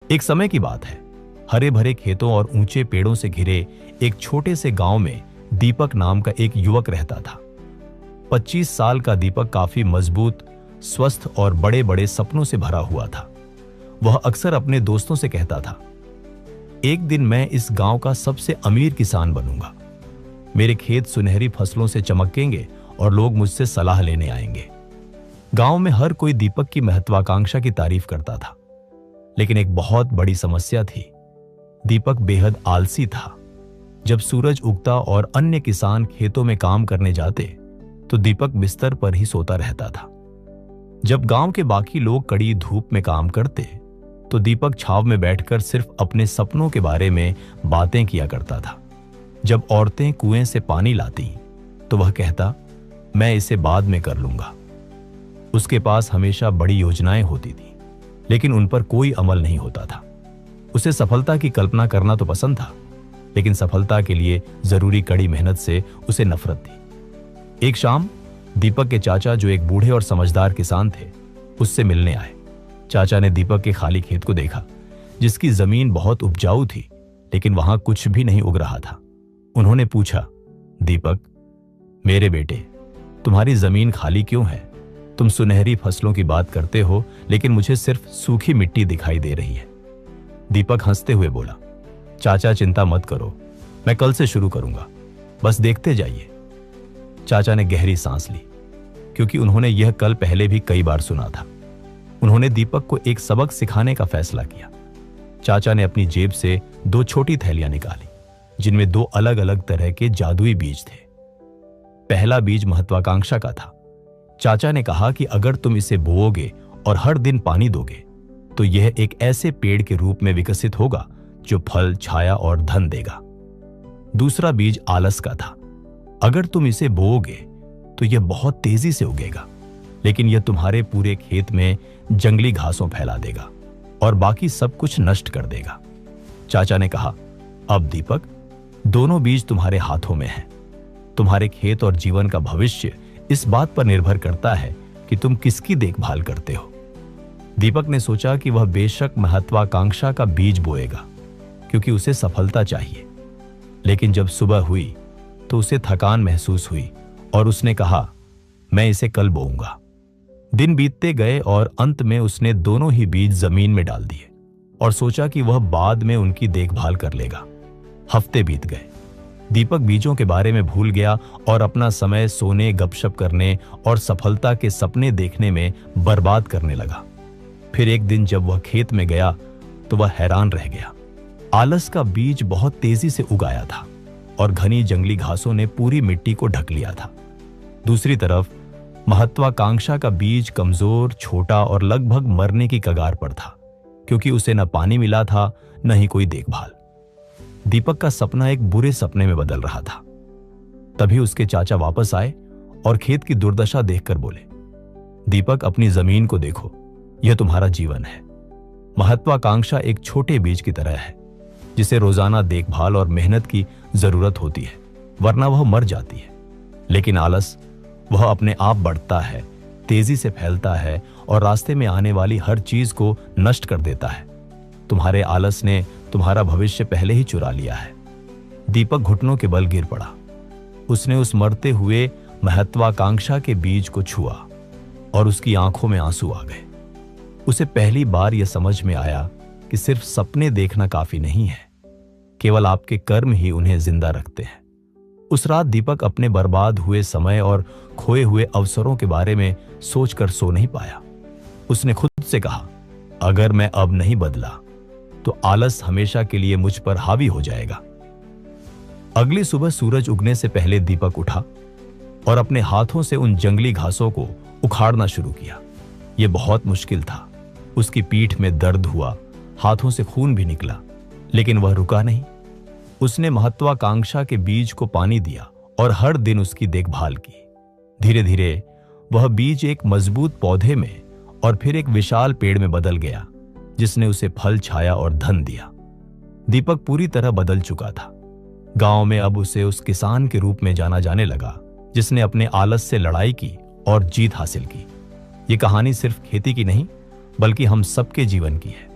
एक समय की बात है। हरे भरे खेतों और ऊंचे पेड़ों से घिरे एक छोटे से गांव में दीपक नाम का एक युवक रहता था। 25 साल का दीपक काफी मजबूत, स्वस्थ और बड़े बड़े सपनों से भरा हुआ था। वह अक्सर अपने दोस्तों से कहता था, एक दिन मैं इस गांव का सबसे अमीर किसान बनूंगा। मेरे खेत सुनहरी फसलों से चमकेंगे और लोग मुझसे सलाह लेने आएंगे। गांव में हर कोई दीपक की महत्वाकांक्षा की तारीफ करता था, लेकिन एक बहुत बड़ी समस्या थी। दीपक बेहद आलसी था। जब सूरज उगता और अन्य किसान खेतों में काम करने जाते तो दीपक बिस्तर पर ही सोता रहता था। जब गांव के बाकी लोग कड़ी धूप में काम करते तो दीपक छांव में बैठकर सिर्फ अपने सपनों के बारे में बातें किया करता था। जब औरतें कुएं से पानी लाती तो वह कहता, मैं इसे बाद में कर लूंगा। उसके पास हमेशा बड़ी योजनाएं होती थी, लेकिन उन पर कोई अमल नहीं होता था। उसे सफलता की कल्पना करना तो पसंद था, लेकिन सफलता के लिए जरूरी कड़ी मेहनत से उसे नफरत थी। एक शाम दीपक के चाचा, जो एक बूढ़े और समझदार किसान थे, उससे मिलने आए। चाचा ने दीपक के खाली खेत को देखा, जिसकी जमीन बहुत उपजाऊ थी, लेकिन वहां कुछ भी नहीं उग रहा था। उन्होंने पूछा, दीपक, मेरे बेटे, तुम्हारी जमीन खाली क्यों है? तुम सुनहरी फसलों की बात करते हो, लेकिन मुझे सिर्फ सूखी मिट्टी दिखाई दे रही है। दीपक हंसते हुए बोला, चाचा चिंता मत करो, मैं कल से शुरू करूंगा, बस देखते जाइए। चाचा ने गहरी सांस ली, क्योंकि उन्होंने यह कल पहले भी कई बार सुना था। उन्होंने दीपक को एक सबक सिखाने का फैसला किया। चाचा ने अपनी जेब से 2 छोटी थैलियां निकाली, जिनमें 2 अलग अलग तरह के जादुई बीज थे। पहला बीज महत्वाकांक्षा का था। चाचा ने कहा कि अगर तुम इसे बोओगे और हर दिन पानी दोगे तो यह एक ऐसे पेड़ के रूप में विकसित होगा जो फल, छाया और धन देगा। दूसरा बीज आलस का था। अगर तुम इसे बोओगे तो यह बहुत तेजी से उगेगा, लेकिन यह तुम्हारे पूरे खेत में जंगली घासों फैला देगा और बाकी सब कुछ नष्ट कर देगा। चाचा ने कहा, अब दीपक, दोनों बीज तुम्हारे हाथों में हैं। तुम्हारे खेत और जीवन का भविष्य इस बात पर निर्भर करता है कि तुम किसकी देखभाल करते हो। दीपक ने सोचा कि वह बेशक महत्वाकांक्षा का बीज बोएगा, क्योंकि उसे सफलता चाहिए। लेकिन जब सुबह हुई तो उसे थकान महसूस हुई और उसने कहा, मैं इसे कल बोऊंगा। दिन बीतते गए और अंत में उसने दोनों ही बीज जमीन में डाल दिए और सोचा कि वह बाद में उनकी देखभाल कर लेगा। हफ्ते बीत गए। दीपक बीजों के बारे में भूल गया और अपना समय सोने, गपशप करने और सफलता के सपने देखने में बर्बाद करने लगा। फिर एक दिन जब वह खेत में गया तो वह हैरान रह गया। आलस का बीज बहुत तेजी से उगाया था और घनी जंगली घासों ने पूरी मिट्टी को ढक लिया था। दूसरी तरफ महत्वाकांक्षा का बीज कमजोर, छोटा और लगभग मरने की कगार पर था, क्योंकि उसे न पानी मिला था न ही कोई देखभाल। दीपक का सपना एक बुरे सपने में बदल रहा था। तभी उसके चाचा वापस आए और खेत की दुर्दशा देखकर बोले, दीपक, अपनी जमीन को देखो, यह तुम्हारा जीवन है। महत्वाकांक्षा एक छोटे बीज की तरह है, जिसे रोजाना देखभाल और मेहनत की जरूरत होती है, वरना वह मर जाती है। लेकिन आलस, वह अपने आप बढ़ता है, तेजी से फैलता है और रास्ते में आने वाली हर चीज को नष्ट कर देता है। तुम्हारे आलस ने तुम्हारा भविष्य पहले ही चुरा लिया है। दीपक घुटनों के बल गिर पड़ा। उसने उस मरते हुए महत्वाकांक्षा के बीज को छुआ और उसकी आंखों में आंसू आ गए। उसे पहली बार यह समझ में आया कि सिर्फ सपने देखना काफी नहीं है, केवल आपके कर्म ही उन्हें जिंदा रखते हैं। उस रात दीपक अपने बर्बाद हुए समय और खोए हुए अवसरों के बारे में सोचकर सो नहीं पाया। उसने खुद से कहा, अगर मैं अब नहीं बदला तो आलस हमेशा के लिए मुझ पर हावी हो जाएगा। अगली सुबह सूरज उगने से पहले दीपक उठा और अपने हाथों से उन जंगली घासों को उखाड़ना शुरू किया। यह बहुत मुश्किल था। उसकी पीठ में दर्द हुआ, हाथों से खून भी निकला, लेकिन वह रुका नहीं। उसने महत्वाकांक्षा के बीज को पानी दिया और हर दिन उसकी देखभाल की। धीरे धीरे वह बीज एक मजबूत पौधे में और फिर एक विशाल पेड़ में बदल गया, जिसने उसे फल, छाया और धन दिया। दीपक पूरी तरह बदल चुका था। गांव में अब उसे उस किसान के रूप में जाना जाने लगा, जिसने अपने आलस से लड़ाई की और जीत हासिल की। यह कहानी सिर्फ खेती की नहीं, बल्कि हम सबके जीवन की है।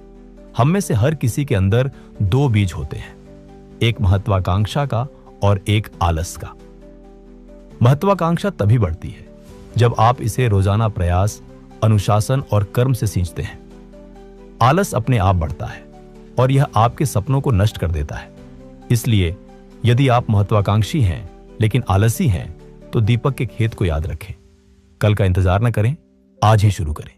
हम में से हर किसी के अंदर दो बीज होते हैं, एक महत्वाकांक्षा का और एक आलस का। महत्वाकांक्षा तभी बढ़ती है जब आप इसे रोजाना प्रयास, अनुशासन और कर्म से सींचते हैं। आलस अपने आप बढ़ता है और यह आपके सपनों को नष्ट कर देता है। इसलिए यदि आप महत्वाकांक्षी हैं लेकिन आलसी हैं, तो दीपक के खेत को याद रखें। कल का इंतजार न करें, आज ही शुरू करें।